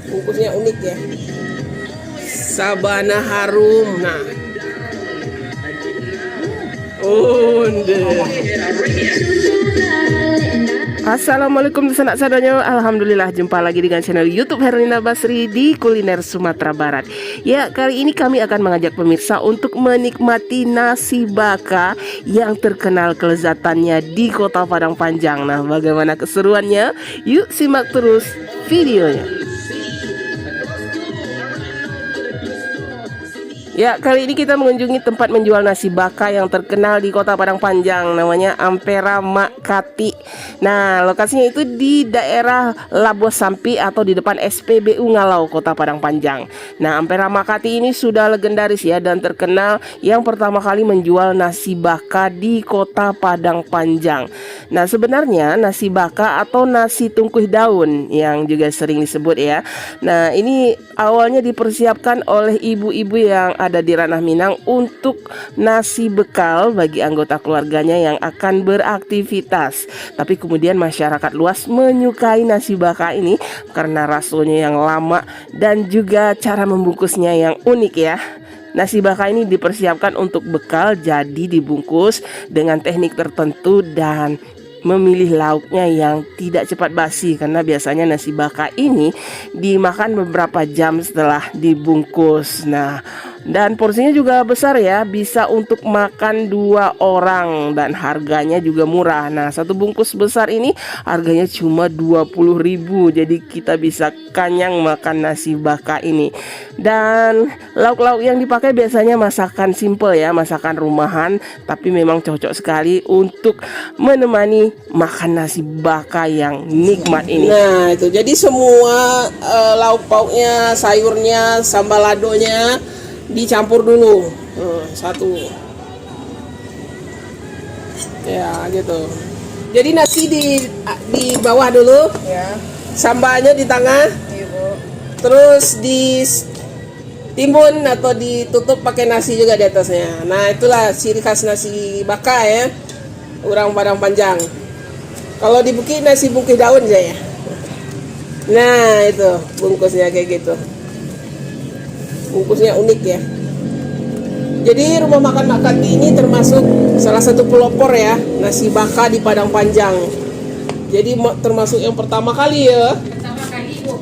Bungkusnya unik ya. Sabana harum. Nah. Assalamualaikum sanak sadonyo. Alhamdulillah jumpa lagi dengan channel YouTube Herlina Basri di kuliner Sumatera Barat. Ya, kali ini kami akan mengajak pemirsa untuk menikmati nasi baka yang terkenal kelezatannya di Kota Padang Panjang. Nah, bagaimana keseruannya? Yuk simak terus videonya. Ya, kali ini kita mengunjungi tempat menjual nasi baka yang terkenal di Kota Padang Panjang, namanya Ampera Mak Kati. Nah, lokasinya itu di daerah Labuas Sampi atau di depan SPBU Ngalau, Kota Padang Panjang. Nah, Ampera Mak Kati ini sudah legendaris ya dan terkenal yang pertama kali menjual nasi baka di Kota Padang Panjang. Nah, sebenarnya nasi baka atau nasi tungkuh daun yang juga sering disebut ya. Nah, ini awalnya dipersiapkan oleh ibu-ibu yang ada di Ranah Minang untuk nasi bekal bagi anggota keluarganya yang akan beraktivitas. Tapi kemudian masyarakat luas menyukai nasi baka ini karena rasanya yang lama dan juga cara membungkusnya yang unik ya. Nasi baka ini dipersiapkan untuk bekal, jadi dibungkus dengan teknik tertentu dan memilih lauknya yang tidak cepat basi, karena biasanya nasi baka ini dimakan beberapa jam setelah dibungkus. Nah, dan porsinya juga besar ya, bisa untuk makan 2 orang dan harganya juga murah. Nah, satu bungkus besar ini harganya cuma 20.000, jadi kita bisa kenyang makan nasi baka ini. Dan lauk-lauk yang dipakai biasanya masakan simple ya, masakan rumahan, tapi memang cocok sekali untuk menemani makan nasi baka yang nikmat ini. Nah, itu jadi semua lauk pauknya, sayurnya, sambal ladonya dicampur dulu satu ya gitu. Jadi nasi di bawah dulu ya, sambalnya di tengah, terus ditimbun atau ditutup pakai nasi juga di atasnya. Nah, itulah ciri khas nasi baka ya, orang Padang Panjang. Kalau di Bukit nasi bungkus daun saya. Nah, itu bungkusnya kayak gitu. Bungkusnya unik ya. Jadi rumah makan Mak Kati ini termasuk salah satu pelopor ya nasi baka di Padang Panjang. Jadi termasuk yang pertama kali ya.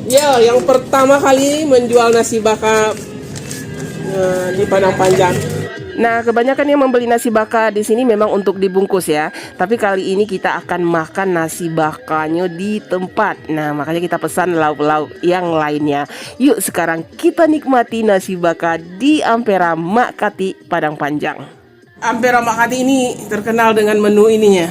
Ya, yang pertama kali menjual nasi baka di Padang Panjang. Nah, kebanyakan yang membeli nasi baka di sini memang untuk dibungkus ya. Tapi kali ini kita akan makan nasi bakanya di tempat. Nah, makanya kita pesan lauk-lauk yang lainnya. Yuk sekarang kita nikmati nasi baka di Ampera Mak Kati Padang Panjang. Ampera Mak Kati ini terkenal dengan menu ininya,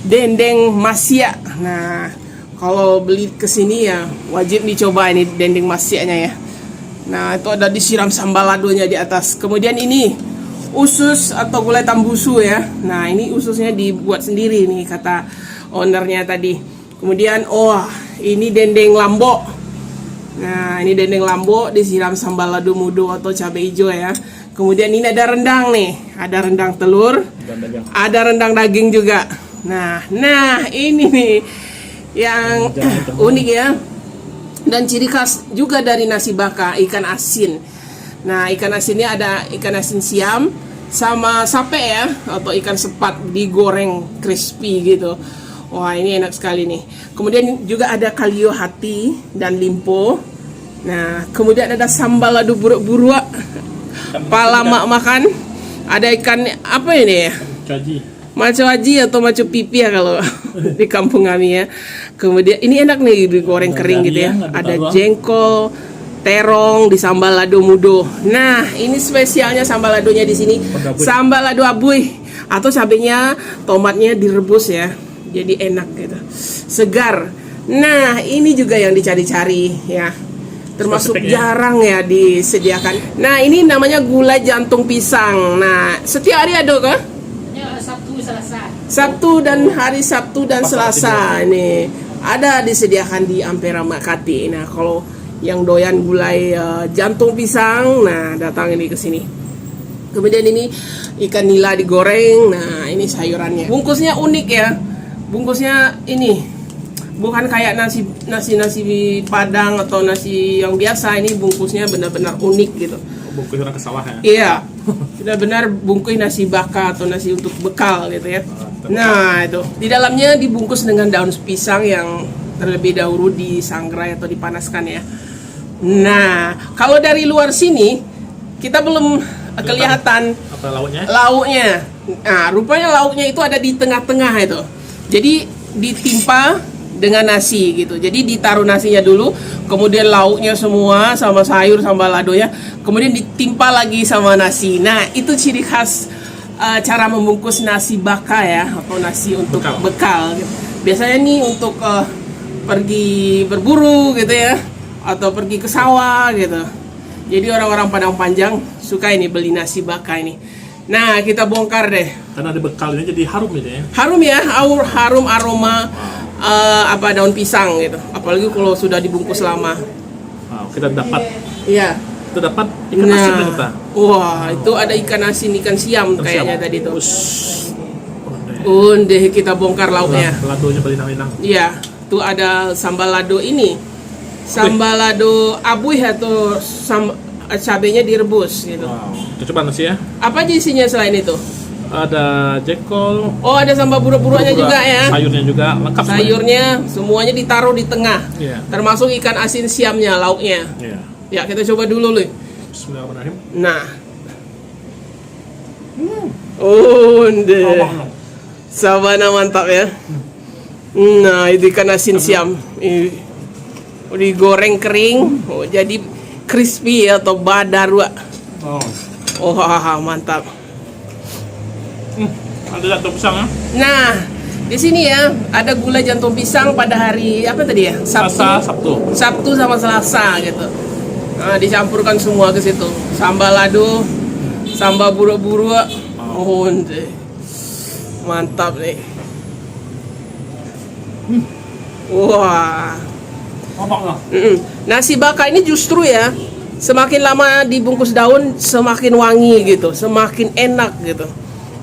dendeng masia. Nah, kalau beli ke sini ya wajib dicoba ini dendeng masianya ya. Nah, itu ada disiram sambal ladonya di atas. Kemudian ini usus atau gulai tambusu ya. Nah, ini ususnya dibuat sendiri nih kata ownernya tadi. Kemudian ini dendeng lambo. Nah, ini dendeng lambo disiram sambal lado mudo atau cabai hijau ya. Kemudian ini ada rendang nih, ada rendang telur, ada rendang daging juga. Nah ini nih yang unik ya. Dan ciri khas juga dari nasi baka, ikan asin. Nah, ikan asinnya ada ikan asin siam sama sape ya, atau ikan sepat digoreng crispy gitu. Wah, ini enak sekali nih. Kemudian juga ada kalio hati dan limpo. Nah, kemudian ada sambal lado buruk-buruk, pala mak makan. Ada ikan apa ini ya? Maco aji atau maco pipi ya kalau di kampung kami ya. Kemudian ini enak nih digoreng kering gitu ya. Ada jengkol, terong di sambal lado mudo. Nah, ini spesialnya sambal ladonya di sini. Sambal lado abuy atau cabenya, tomatnya direbus ya. Jadi enak gitu. Segar. Nah, ini juga yang dicari-cari ya. Termasuk jarang ya disediakan. Nah, ini namanya gulai jantung pisang. Nah, setiap hari ada kah? Sabtu dan hari Sabtu dan Selasa ini ada disediakan di Ampera Mak Kati. Nah, kalau yang doyan gulai jantung pisang, nah datang ini ke sini. Kemudian ini ikan nila digoreng. Nah, ini sayurannya. Bungkusnya unik ya. Bungkusnya ini bukan kayak nasi Padang atau nasi yang biasa. Ini bungkusnya benar-benar unik gitu. Bungkus orang ke sawah ya? Iya, benar-benar bungkus nasi baka atau nasi untuk bekal gitu ya. Nah itu di dalamnya dibungkus dengan daun pisang yang terlebih dahulu disangrai atau dipanaskan ya. Nah kalau dari luar sini kita belum kelihatan apa lauknya? Lauknya. Nah rupanya lauknya itu ada di tengah-tengah itu. Jadi ditimpa dengan nasi gitu. Jadi ditaruh nasinya dulu, kemudian lauknya semua sama sayur sama ladonya, kemudian ditimpa lagi sama nasi. Nah, itu ciri khas cara membungkus nasi baka ya, atau nasi untuk bekal gitu. Biasanya nih untuk pergi berburu gitu ya, atau pergi ke sawah gitu. Jadi orang-orang Padang Panjang suka ini beli nasi baka ini. Nah, kita bongkar deh. Karena ada bekal ini jadi harum gitu ya. Harum ya, harum aroma daun pisang gitu. Apalagi kalau sudah dibungkus lama. Wow, kita dapat. Iya. Kita dapat ikan asin ternyata. Wah, itu ada ikan asin, ikan siam kayaknya tadi tuh. Deh kita bongkar lauknya. Ladonya belinang-linang. Iya, tuh ada sambal lado ini. Sambal lado abuih atau cabenya direbus gitu. Wow. Kita coba nasi ya. Apa aja isinya selain itu? Ada jekol. Oh, ada sambal buruk-buruknya juga ya. Sayurnya juga lengkap. Sayurnya semuanya ditaruh di tengah. Iya. Termasuk ikan asin siamnya, lauknya. Iya. Ya, kita coba dulu, Luy. Bismillahirrahmanirrahim. Nah. Oh, deh. Sabana mantap ya. Nah, itu ikan asin siam. Digoreng kering, jadi crispy atau badarua. Oh, mantap. Ada jantung pisang ya? Nah, di sini ya ada gulai jantung pisang pada hari apa tadi ya? Sabtu sama Selasa gitu. Nah, dicampurkan semua ke situ. Sambal lado, sambal buruk-buruk. Oh, mantap nih. Wah. Nasi baka ini justru ya, semakin lama dibungkus daun semakin wangi gitu, semakin enak gitu.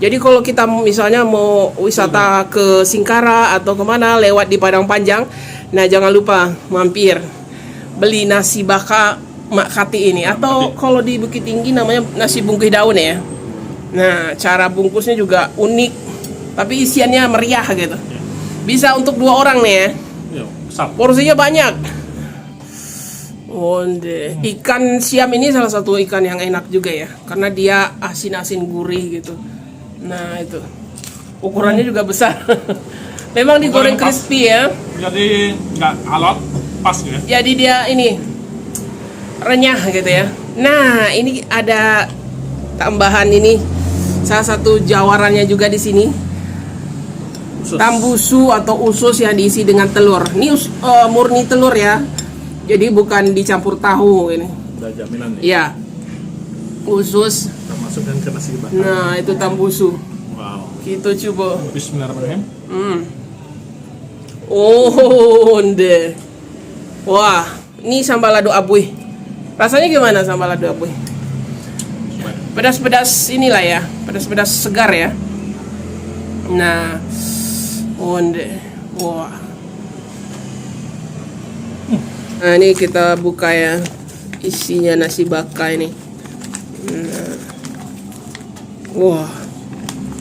Jadi kalau kita misalnya mau wisata ke Singkara atau kemana lewat di Padang Panjang, nah jangan lupa mampir beli nasi baka Mak Kati ini. Atau kalau di Bukit Tinggi namanya nasi bungkus daun ya. Nah cara bungkusnya juga unik, tapi isiannya meriah gitu. Bisa untuk 2 orang nih ya. Porsinya banyak. Ikan siam ini salah satu ikan yang enak juga ya, karena dia asin-asin gurih gitu. Nah itu ukurannya juga besar. Memang digoreng crispy ya. Jadi nggak alot, pas ya. Jadi dia ini renyah gitu ya. Nah ini ada tambahan ini, salah satu jawarannya juga di sini. Tambusu atau usus yang diisi dengan telur. Ini murni telur ya. Jadi bukan dicampur tahu ini. Udah jaminan nih. Iya. Usus. Kita masukkan ke nasi bakar. Nah, itu tambusu. Wow. Kita coba. Bismillahirrahmanirrahim. Deh. Wah, ini sambal lado abuih. Rasanya gimana sambal lado abuih? Pedas-pedas inilah ya. Pedas-pedas segar ya. Nah, deh. Wah. Nah, ini kita buka ya. Isinya nasi baka ini. Nah. Wah.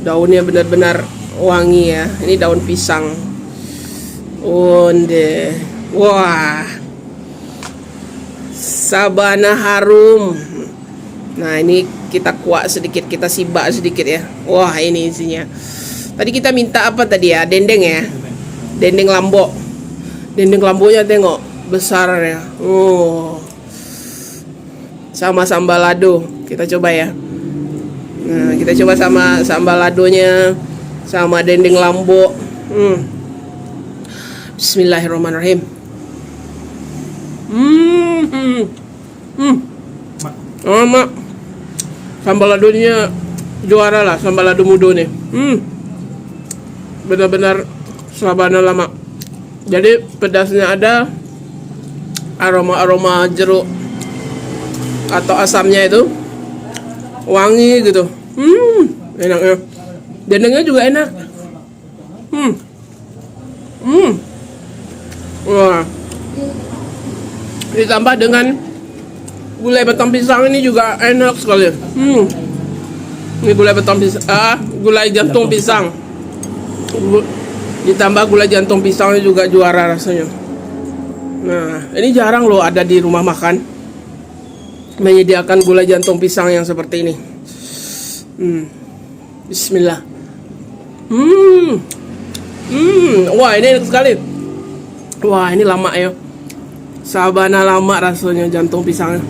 Daunnya benar-benar wangi ya. Ini daun pisang. Deh. Wah. Sabana harum. Nah, ini kita kuak sedikit, kita sibak sedikit ya. Wah, ini isinya. Tadi kita minta apa tadi ya? Dendeng ya. Dendeng lambok. Dendeng lamboknya tengok besar ya. Sama sambal lado. Kita coba ya. Nah, kita coba sama sambal ladonya, sama dendeng lambok. Bismillahirrahmanirrahim. Mak. Sambal ladonya juara lah, sambal lado mudo nih. Benar-benar sabana lama. Jadi pedasnya ada, aroma-aroma jeruk atau asamnya itu wangi gitu. Enak ya. Dendengnya juga enak. Wah. Ditambah dengan gulai batang pisang ini juga enak sekali. Ini gulai batang pisang, gulai jantung pisang. Ditambah gulai jantung pisangnya juga juara rasanya. Nah, ini jarang loh ada di rumah makan menyediakan gulai jantung pisang yang seperti ini. Bismillah. Wah, ini enak sekali. Wah, ini lama ya. Sabana lama rasanya jantung pisangnya.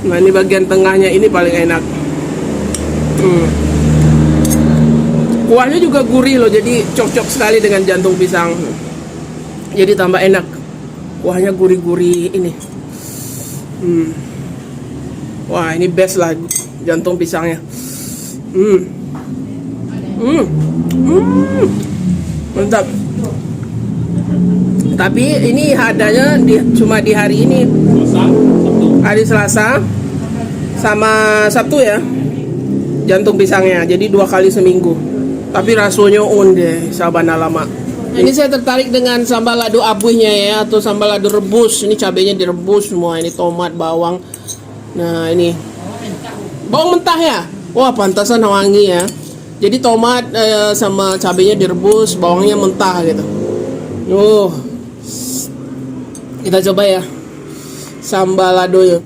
Nah, ini bagian tengahnya ini paling enak. Kuahnya juga gurih loh, jadi cocok sekali dengan jantung pisang. Jadi tambah enak. Kuahnya gurih-gurih ini. Wah, ini best lah jantung pisangnya. Mantap. Tapi ini adanya cuma di hari ini, hari Selasa sama Sabtu ya, jantung pisangnya. Jadi 2 kali seminggu. Tapi rasanya onde sabana lama. Ini saya tertarik dengan sambal lado abuhnya ya, atau sambal lado rebus. Ini cabenya direbus semua. Ini tomat, bawang. Nah, ini bawang mentah ya. Wah, pantasan wangi ya. Jadi tomat sama cabenya direbus, bawangnya mentah gitu. Kita coba ya sambal lado ya.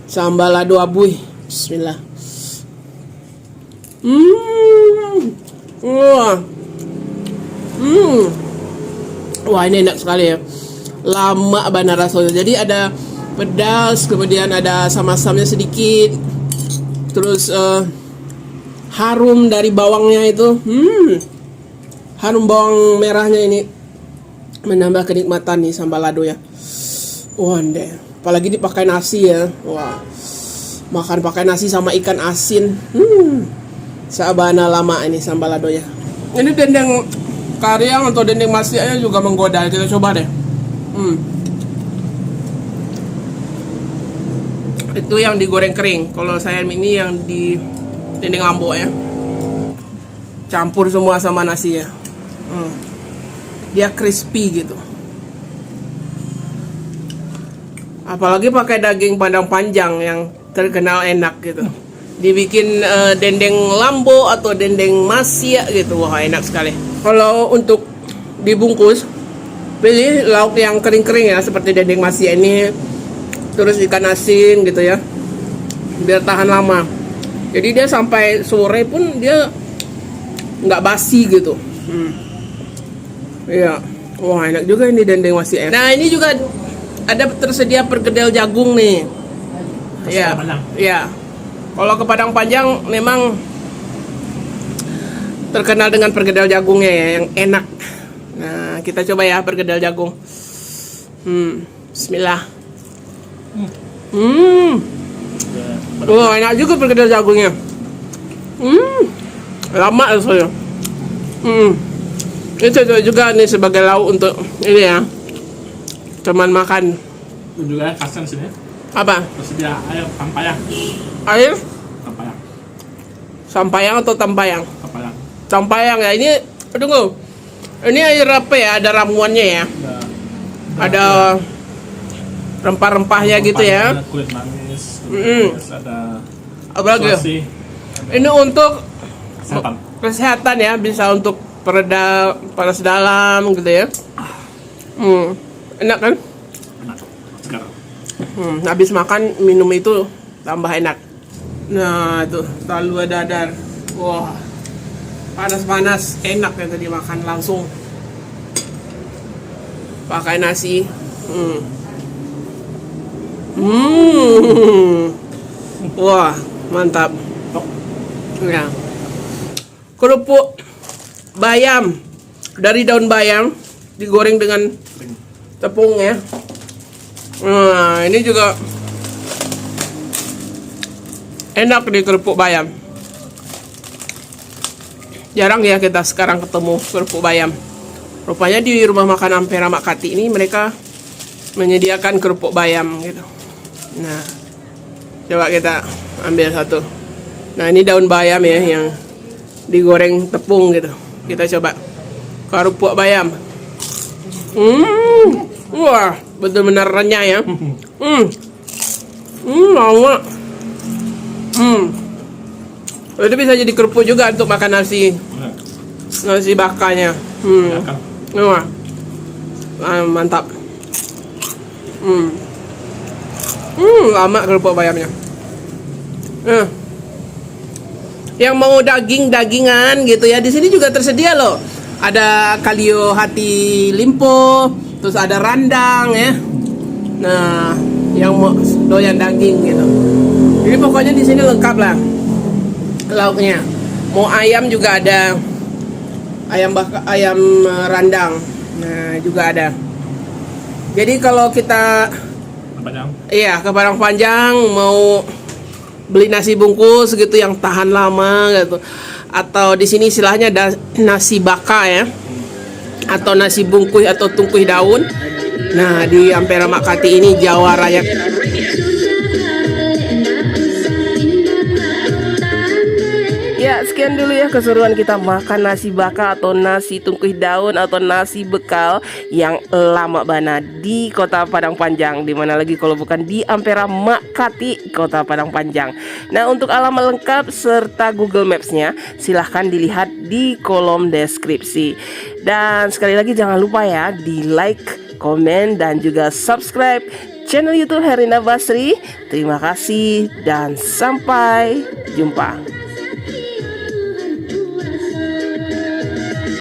Sambal lado abuh. Bismillah. Wah, ini enak sekali ya. Lama banget rasanya. Jadi ada pedas, kemudian ada asam-asamnya sedikit. Terus harum dari bawangnya itu. Harum bawang merahnya ini menambah kenikmatan nih sambal lado ya. Wah, deh. Apalagi dipakai nasi ya. Wah. Makan pakai nasi sama ikan asin. Sabana lama ini sambal ladonya. Ini dendeng kariang atau dendeng masiaknya juga menggoda. Kita coba deh. Itu yang digoreng kering. Kalau saya ini yang di dendeng lambo ya. Campur semua sama nasi ya. Dia crispy gitu. Apalagi pakai daging padang panjang yang terkenal enak gitu. Dibikin dendeng lambo atau dendeng masiak gitu. Wah, enak sekali. Kalau untuk dibungkus, pilih lauk yang kering-kering ya, seperti dendeng masiak ini. Terus ikan asin gitu ya, biar tahan lama. Jadi dia sampai sore pun dia nggak basi gitu. Iya. Wah, enak juga ini dendeng masiak. Nah, ini juga ada tersedia perkedel jagung nih. Iya. Iya. Kalau ke Padang Panjang memang terkenal dengan perkedel jagungnya ya, yang enak. Nah, kita coba ya perkedel jagung. Bismillah. Wah, enak juga perkedel jagungnya. Lama rasanya. Ini cocok juga nih sebagai lauk untuk ini ya. Cuman makan. Juga kasian sini. Apa? Tersedia air tampayang. Air? Tampayang. Sampayang atau tampayang? Tampayang. Tampayang ya. Ini tunggu. Ini air apa ya? Ada ramuannya ya? Ada rempah-rempahnya gitu ya. Ada kulit manis. Terus ada apa lagi? selasi. Ini untuk Kesehatan. kesehatan ya, bisa untuk pereda panas dalam gitu ya. Enak kan? Enak. Segar. Habis makan minum itu tambah enak. Nah, itu talua dadar. Wah, panas-panas, enak ya tadi makan langsung. Pakai nasi. Wah, mantap. Ya. Kerupuk bayam dari daun bayam digoreng dengan tepung ya. Nah, ini juga enak di kerupuk bayam. Jarang ya kita sekarang ketemu kerupuk bayam. Rupanya di rumah makan Ampera Makati ini mereka menyediakan kerupuk bayam gitu. Nah, coba kita ambil satu. Nah, ini daun bayam ya yang digoreng tepung gitu. Kita coba kerupuk bayam. Wah, benar-benar renyah ya. Lama. Itu bisa jadi kerupuk juga untuk makan nasi. Ya, Nasi bakanya. ya kan. Wah. Mantap. Lama kerupuk bayamnya. Yang mau dagingan gitu ya, di sini juga tersedia loh. Ada kalio hati limpo, terus ada randang ya. Nah, yang mau doyan daging gitu. Jadi pokoknya di sini lengkap lah lauknya. Mau ayam juga ada. Ayam randang. Nah, juga ada. Jadi kalau kita Panjang. iya ke Padang Panjang mau beli nasi bungkus gitu yang tahan lama gitu, atau di sini istilahnya ada nasi baka ya, atau nasi bungkus atau tungkuih daun. Nah, di Ampera Makati ini Jawa Raya. Ya, sekian dulu ya keseruan kita makan nasi baka atau nasi tungkuih daun atau nasi bekal yang lama bana di Kota Padang Panjang. Dimana lagi kalau bukan di Ampera Makati, Kota Padang Panjang. Nah, untuk alamat lengkap serta Google Maps-nya silahkan dilihat di kolom deskripsi. Dan sekali lagi jangan lupa ya di like, komen, dan juga subscribe channel YouTube Herina Basri. Terima kasih dan sampai jumpa.